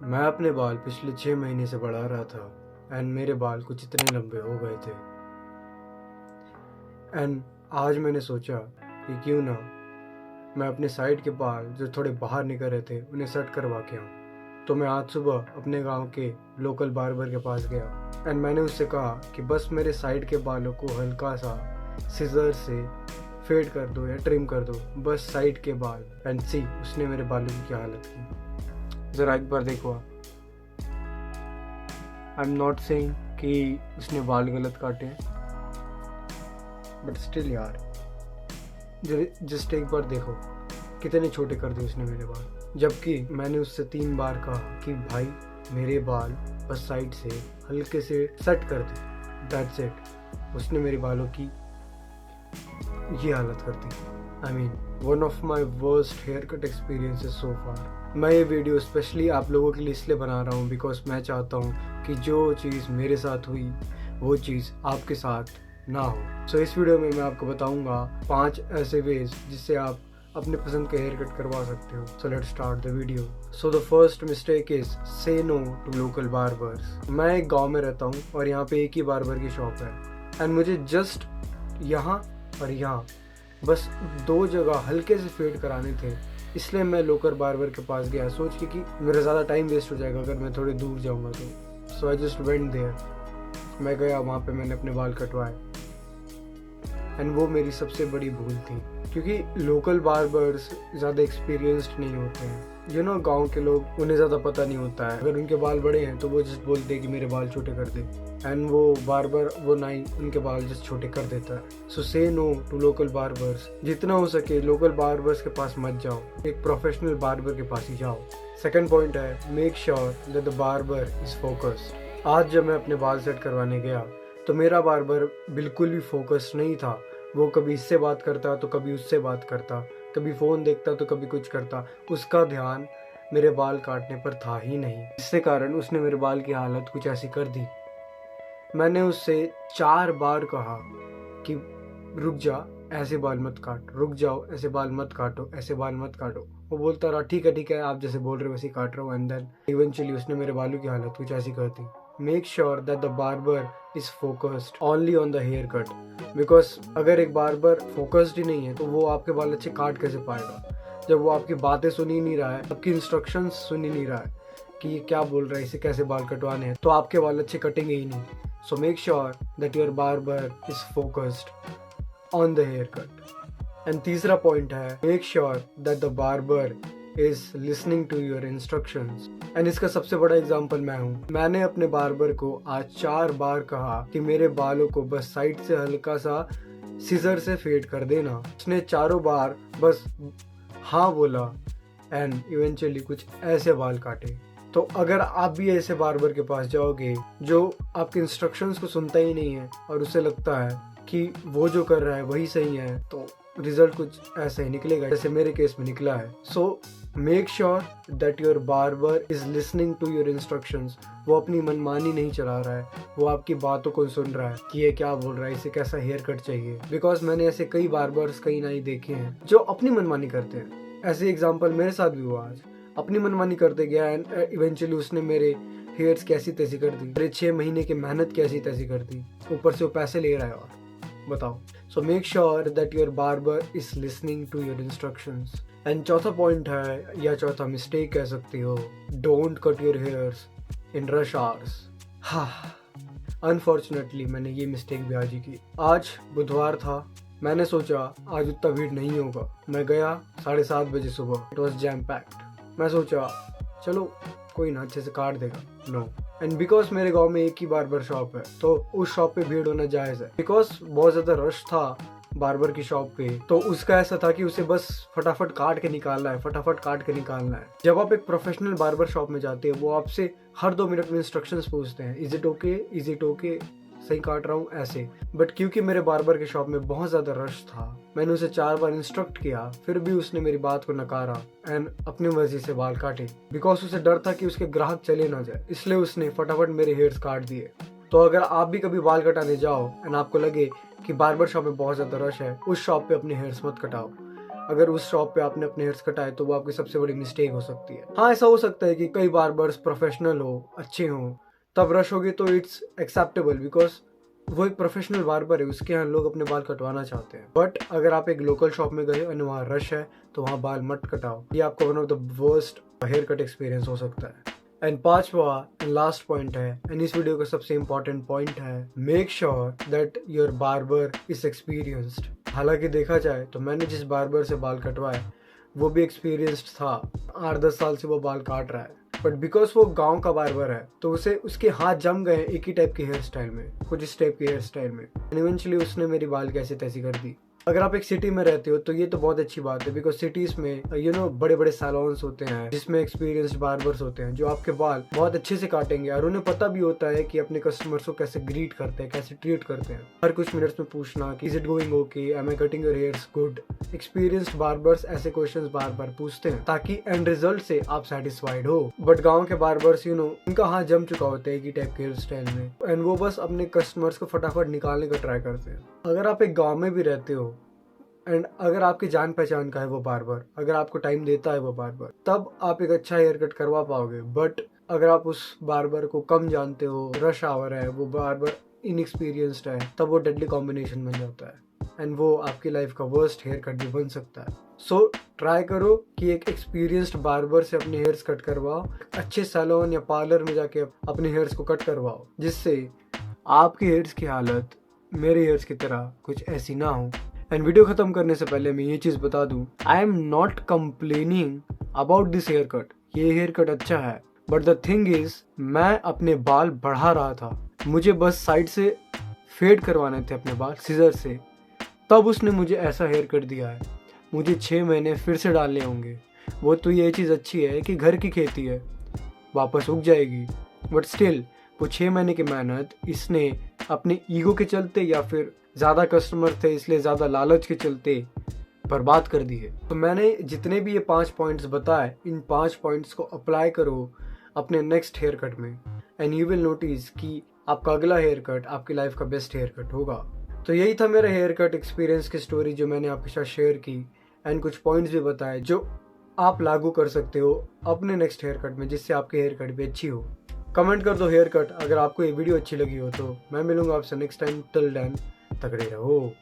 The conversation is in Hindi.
मैं अपने बाल पिछले 6 महीने से बढ़ा रहा था एंड मेरे बाल कुछ इतने लंबे हो गए थे। एंड आज मैंने सोचा कि क्यों ना मैं अपने साइड के बाल जो थोड़े बाहर निकल रहे थे उन्हें सेट करवा के आऊँ। तो मैं आज सुबह अपने गांव के लोकल बार्बर के पास गया एंड मैंने उससे कहा कि बस मेरे साइड के बालों को हल्का सा सिजर से फेड कर दो या ट्रिम कर दो, बस साइड के बाल। एंड सी उसने मेरे बालों की क्या हालत की, ज़रा एक बार देखो आप। आई एम नॉट सेइंग कि उसने बाल गलत काटे हैं, बट स्टिल यार जस्ट एक बार देखो कितने छोटे कर दिए उसने मेरे बाल। जबकि मैंने उससे 3 बार कहा कि भाई मेरे बाल बस साइड से हल्के से सेट कर दे, दैट्स इट। उसने मेरे बालों की ये हालत कर दी। I mean one of my worst hair cut experiences so far. मैं ये वीडियो स्पेशली आप लोगों के लिए इसलिए बना रहा हूँ बिकॉज मैं चाहता हूँ कि जो चीज़ मेरे साथ हुई वो चीज़ आपके साथ ना हो। सो इस वीडियो में मैं आपको बताऊंगा 5 ऐसे वेज जिससे आप अपने पसंद का हेयर कट करवा सकते हो। So let's start the video. So the first mistake is से नो टू लोकल बार्बर्स। मैं एक गांव में रहता हूँ और यहाँ पे एक ही बार्बर की शॉप है एंड मुझे जस्ट यहाँ और यहाँ बस 2 जगह हल्के से फेड कराने थे, इसलिए मैं लोकल बार्बर के पास गया सोच के कि मेरा ज़्यादा टाइम वेस्ट हो जाएगा अगर मैं थोड़े दूर जाऊँगा तो। सो आई जस्ट वेंट देयर। मैं गया वहाँ पे, मैंने अपने बाल कटवाए एंड वो मेरी सबसे बड़ी भूल थी क्योंकि लोकल बार्बर्स ज़्यादा एक्सपीरियंस्ड नहीं होते हैं। गांव के लोग, उन्हें ज़्यादा पता नहीं होता है। अगर उनके बाल बड़े हैं तो वो जस्ट बोलते हैं कि मेरे बाल छोटे कर दे एंड वो बार्बर वो नाई उनके बाल जस्ट छोटे कर देता है। सो से नो टू लोकल बार्बर्स। जितना हो सके लोकल बार्बर्स के पास मत जाओ, एक प्रोफेशनल बार्बर के पास ही जाओ। सेकेंड पॉइंट है make sure that the barber is focused. आज जब मैं अपने बाल सेट करवाने गया तो मेरा बार्बर बिल्कुल भी फोकस्ड नहीं था। वो कभी इससे बात करता तो कभी उससे बात करता, कभी फ़ोन देखता तो कभी कुछ करता। उसका ध्यान मेरे बाल काटने पर था ही नहीं। इससे कारण उसने मेरे बाल की हालत कुछ ऐसी कर दी। मैंने उससे 4 बार कहा कि रुक जा, ऐसे बाल मत काट, रुक जाओ, ऐसे बाल मत काटो, ऐसे बाल मत काटो। वो बोलता रहा ठीक है आप जैसे बोल रहे हो वैसे काट रहा हूँ। एंड देन इवेंचुअली उसने मेरे बालों की हालत कुछ ऐसी कर दी। Make sure that the barber is focused only on the hair cut, because अगर एक बार्बर फोकस्ड ही नहीं है तो वो आपके बाल अच्छे काट कैसे पाएगा जब वो आपकी बातें सुन ही नहीं रहा है, आपकी इंस्ट्रक्शंस सुन ही नहीं रहा है कि ये क्या बोल रहा है, इसे कैसे बाल कटवाने हैं, तो आपके बाल अच्छे कटेंगे ही नहीं। So make sure that your barber is focused on the hair cut. And तीसरा पॉइंट है make sure that the barber is listening to your instructions. And इसका सबसे बड़ा एग्जांपल मैं हूँ। मैंने अपने बार्बर को आज 4 बार कहा कि मेरे बालों को बस साइड से हल्का सा सीजर से फेड कर देना। उसने 4 बार बस हाँ बोला एंड इवेंचुअली कुछ ऐसे बाल काटे। तो अगर आप भी ऐसे बार्बर के पास जाओगे जो आपके इंस्ट्रक्शंस को सुनता ही नहीं है और उसे लगता है कि वो जो कर रहा है वही सही है, तो रिजल्ट कुछ ऐसा ही निकलेगा जैसे मेरे केस में निकला है। So make sure that your barber is listening to your instructions. वो अपनी मनमानी नहीं चला रहा है, वो आपकी बातों को सुन रहा है कि ये क्या बोल रहा है, इसे कैसा हेयर कट चाहिए। बिकॉज मैंने ऐसे कई बार्बर्स कई नाई देखे हैं जो अपनी मनमानी करते हैं। ऐसे एग्जाम्पल मेरे साथ भी हुआ। आज अपनी मनमानी करते गया एंड इवेंचुअली उसने मेरे हेयर्स कैसी तैसी कर दी, मेरे 6 महीने की मेहनत कैसी तैसी कर दी, ऊपर से वो पैसे ले रहा है और बताओ। So make sure that your barber is listening to your instructions. And चौथा पॉइंट है या चौथा मिस्टेक कह सकती हो, don't cut your hairs in rush hours. हाँ, अनफॉर्चुनेटली मैंने ये मिस्टेक भी आज ही की। आज बुधवार था, मैंने सोचा आज उतना भीड़ नहीं होगा। मैं गया 7:30 बजे सुबह, इट वॉज जैम पैक्ड। मैं सोचा चलो कोई ना अच्छे से काट देगा, नो। एंड बिकॉज मेरे गांव में एक ही बार्बर शॉप है तो उस शॉप पे भीड़ होना जायज़ है। बिकॉज बहुत ज़्यादा रश था बार्बर की शॉप पे, तो उसका ऐसा था कि उसे बस फटाफट काट के निकालना है, फटाफट काट के निकालना है। जब आप एक प्रोफेशनल बार्बर शॉप में जाते हैं वो आपसे हर 2 मिनट में इंस्ट्रक्शंस पूछते हैं, इज इट ओके, सही काट रहा हूँ, ऐसे। बट क्योंकि मेरे बार्बर के शॉप में बहुत ज़्यादा रश था, मैंने उसे 4 बार इंस्ट्रक्ट किया, फिर भी उसने मेरी बात को नकारा एंड अपनी मर्जी से बाल काटे। बिकॉज उसे डर था कि उसके ग्राहक चले ना जाए, इसलिए उसने फटाफट मेरे हेयर्स काट दिए। तो अगर आप भी कभी बाल कटाने जाओ एंड आपको लगे कि बार्बर शॉप में बहुत ज़्यादा रश है, उस शॉप पे अपने हेयर्स मत कटाओ। अगर उस शॉप पे आपने अपने हेयर्स कटाए तो वो आपकी सबसे बड़ी मिस्टेक हो सकती है। हाँ, ऐसा हो सकता है कि कई बार्बर्स प्रोफेशनल हो, अच्छे हो, तब रश होगी तो इट्स एक्सेप्टेबल, बिकॉज वो एक प्रोफेशनल बार्बर है, उसके यहाँ लोग अपने बाल कटवाना चाहते हैं। बट अगर आप एक लोकल शॉप में गए और वहाँ रश है तो वहाँ बाल मत कटाओ, ये आपका one of the worst hair cut experience हो सकता है। एंड पांचवा एंड लास्ट पॉइंट है, एंड इस वीडियो का सबसे इंपॉर्टेंट पॉइंट है, make sure that your barber is experienced. हालांकि देखा जाए तो मैंने जिस बार्बर से बाल कटवाए वो भी एक्सपीरियंस्ड था, 8-10 साल से वो बाल काट रहा है, बट बिकॉज वो गांव का बार्बर है तो उसे उसके हाथ जम गए एक ही टाइप के हेयर स्टाइल में, कुछ इस टाइप के हेयर स्टाइल में, एंड इवेंचुअली उसने मेरी बाल कैसे तैसी कर दी। अगर आप एक सिटी में रहते हो तो ये तो बहुत अच्छी बात है, बिकॉज सिटीज में बड़े बड़े सैलून्स होते हैं जिसमें एक्सपीरियंस्ड बार्बर्स होते हैं जो आपके बाल बहुत अच्छे से काटेंगे, और उन्हें पता भी होता है कि अपने कस्टमर्स को कैसे ग्रीट करते हैं, कैसे ट्रीट करते हैं। हर कुछ मिनट्स में पूछना कि is it going okay, am I cutting your hairs good. Experienced barbers ऐसे क्वेश्चंस बार बार पूछते हैं ताकि एंड रिजल्ट से आप सेटिस्फाइड हो। बट गाँव के बार्बर्स उनका हाथ जम चुका होता है एक ही टाइप के हेयर स्टाइल में, एंड वो बस अपने कस्टमर्स को फटाफट निकालने का ट्राई करते हैं। अगर आप एक गाँव में भी रहते हो एंड अगर आपकी जान पहचान का है वो बार्बर, अगर आपको टाइम देता है वो बार्बर, तब आप एक अच्छा हेयर कट करवा पाओगे। बट अगर आप उस बार्बर को कम जानते हो, रश आवर है, वो बार्बर इनएक्सपीरियंस्ड है, तब वो डेडली कॉम्बिनेशन बन जाता है एंड वो आपकी लाइफ का वर्स्ट हेयर कट भी बन सकता है। सो ट्राई करो कि एक एक्सपीरियंस्ड बार्बर से अपने हेयर्स कट करवाओ, अच्छे सैलून या पार्लर में जाके अपने हेयर्स को कट करवाओ, जिससे आपके हेयर्स की हालत मेरे हेयर्स की तरह कुछ ऐसी ना हो। एंड वीडियो खत्म करने से पहले मैं ये चीज बता दूं, I am not complaining about this hair cut, ये हेयर कट अच्छा है, बट द थिंग इज मैं अपने बाल बढ़ा रहा था, मुझे बस साइड से फेड करवाने थे अपने बाल सीजर से, तब उसने मुझे ऐसा हेयर कट दिया है। मुझे 6 महीने फिर से डालने होंगे। वो तो ये चीज़ अच्छी है कि घर की खेती है, वापस उग जाएगी, बट स्टिल वो 6 महीने की मेहनत इसने अपने ईगो के चलते या फिर ज़्यादा कस्टमर थे इसलिए ज़्यादा लालच के चलते बर्बाद कर दी है। तो मैंने जितने भी ये 5 पॉइंट्स बताए, इन 5 पॉइंट्स को अप्लाई करो अपने नेक्स्ट हेयर कट में, एंड यू विल नोटिस कि आपका अगला हेयर कट आपकी लाइफ का बेस्ट हेयर कट होगा। तो यही था मेरा हेयर कट एक्सपीरियंस की स्टोरी जो मैंने आपके साथ शेयर की, एंड कुछ पॉइंट्स भी बताए जो आप लागू कर सकते हो अपने नेक्स्ट हेयर कट में, जिससे आपकी हेयर कट भी अच्छी हो। कमेंट कर दो हेयर कट अगर आपको ये वीडियो अच्छी लगी हो तो। मैं मिलूंगा आपसे नेक्स्ट टाइम, टिल देन तगड़े रहो।